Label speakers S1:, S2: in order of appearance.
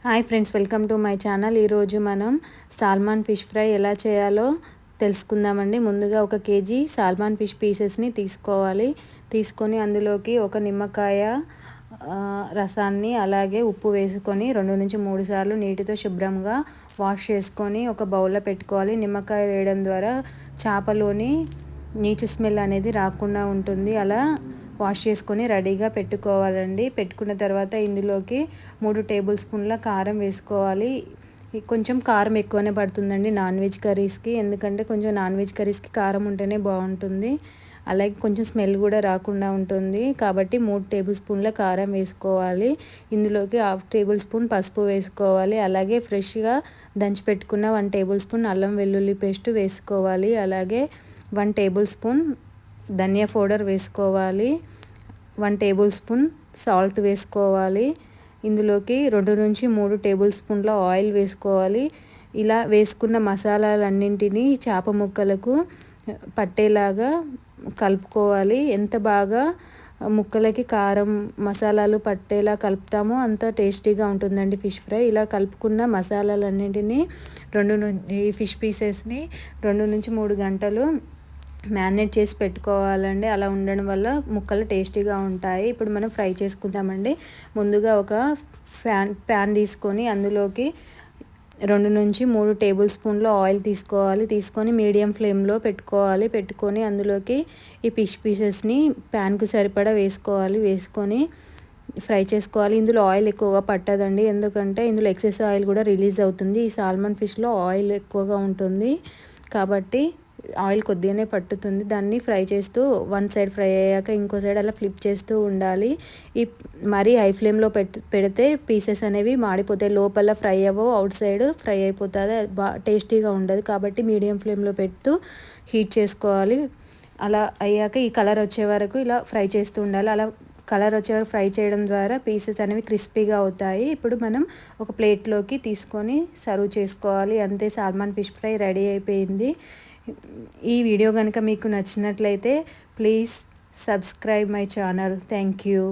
S1: Hi friends, welcome to my channel. ఈరోజు మనం Salman fish fry ఎలా చేయాలో తెలుసుకుందామండి. ముందుగా 1 కేజీ సాల్మాన్ ఫిష్ పీసెస్ని తీసుకొని అందులోకి ఒక నిమ్మకాయ రసాన్ని అలాగే ఉప్పు వేసుకొని 2 నుంచి 3 సార్లు నీటితో శుభ్రంగా వాష్ చేసుకొని ఒక బౌల్లో పెట్టుకోవాలి. నిమ్మకాయ వేయడం ద్వారా చేపలోని నీచు స్మెల్ అనేది రాకుండా ఉంటుంది. అలా వాష్ చేసుకొని రెడీగా పెట్టుకోవాలండి. పెట్టుకున్న తర్వాత ఇందులోకి 3 టేబుల్ స్పూన్ల కారం వేసుకోవాలి. కొంచెం కారం ఎక్కువనే పడుతుందండి నాన్ వెజ్ కర్రీస్కి, ఎందుకంటే కొంచెం నాన్ వెజ్ కర్రీస్కి కారం ఉంటేనే బాగుంటుంది. అలాగే కొంచెం స్మెల్ కూడా రాకుండా ఉంటుంది. కాబట్టి 3 టేబుల్ స్పూన్ల కారం వేసుకోవాలి. ఇందులోకి 1/2 టేబుల్ స్పూన్ పసుపు వేసుకోవాలి. అలాగే ఫ్రెష్గా దంచి పెట్టుకున్న 1 టేబుల్ స్పూన్ అల్లం వెల్లుల్లి పేస్ట్ వేసుకోవాలి. అలాగే 1 టేబుల్ స్పూన్ ధనియా పౌడర్ వేసుకోవాలి. 1 టేబుల్ స్పూన్ సాల్ట్ వేసుకోవాలి. ఇందులోకి 2 నుంచి 3 టేబుల్ స్పూన్ల ఆయిల్ వేసుకోవాలి. ఇలా వేసుకున్న మసాలాలన్నింటినీ చేప ముక్కలకు పట్టేలాగా కలుపుకోవాలి. ఎంత బాగా ముక్కలకి కారం మసాలాలు పట్టేలా కలుపుతామో అంత టేస్టీగా ఉంటుందండి ఫిష్ ఫ్రై. ఇలా కలుపుకున్న మసాలాలన్నింటినీ ఈ ఫిష్ పీసెస్ని 2 నుంచి 3 గంటలు మ్యారినేట్ చేసి పెట్టుకోవాలండి. అలా ఉండడం వల్ల ముక్కలు టేస్టీగా ఉంటాయి. ఇప్పుడు మనం ఫ్రై చేసుకుందామండి. ముందుగా ఒక ప్యాన్ తీసుకొని అందులోకి 2 నుంచి 3 టేబుల్ స్పూన్ల ఆయిల్ తీసుకొని మీడియం ఫ్లేమ్లో పెట్టుకొని అందులోకి ఈ ఫిష్ పీసెస్ని ప్యాన్కు సరిపడా వేసుకొని ఫ్రై చేసుకోవాలి. ఇందులో ఆయిల్ ఎక్కువగా పట్టదండి, ఎందుకంటే ఇందులో ఎక్సెస్ ఆయిల్ కూడా రిలీజ్ అవుతుంది. ఈ సాల్మన్ ఫిష్లో ఆయిల్ ఎక్కువగా ఉంటుంది కాబట్టి ఆయిల్ కొద్దిగానే పట్టుతుంది. దాన్ని ఫ్రై చేస్తూ 1 సైడ్ ఫ్రై అయ్యాక ఇంకో సైడ్ అలా ఫ్లిప్ చేస్తూ ఉండాలి. మరీ హై ఫ్లేమ్లో పెడితే పీసెస్ అనేవి మాడిపోతాయి. లోపల ఫ్రై అవ్వవు, అవుట్ సైడ్ ఫ్రై అయిపోతుంది, టేస్టీగా ఉండదు. కాబట్టి మీడియం ఫ్లేమ్లో పెడుతూ హీట్ చేసుకోవాలి. అలా అయ్యాక ఈ కలర్ వచ్చే వరకు ఇలా ఫ్రై చేస్తూ ఉండాలి. అలా కలర్ వచ్చే వరకు ఫ్రై చేయడం ద్వారా పీసెస్ అనేవి క్రిస్పీగా అవుతాయి. ఇప్పుడు మనం ఒక ప్లేట్లోకి తీసుకొని సర్వ్ చేసుకోవాలి. అంతే, సాల్మన్ ఫిష్ ఫ్రై రెడీ అయిపోయింది. ఈ వీడియో కనుక మీకు నచ్చినట్లయితే please subscribe my channel. Thank you.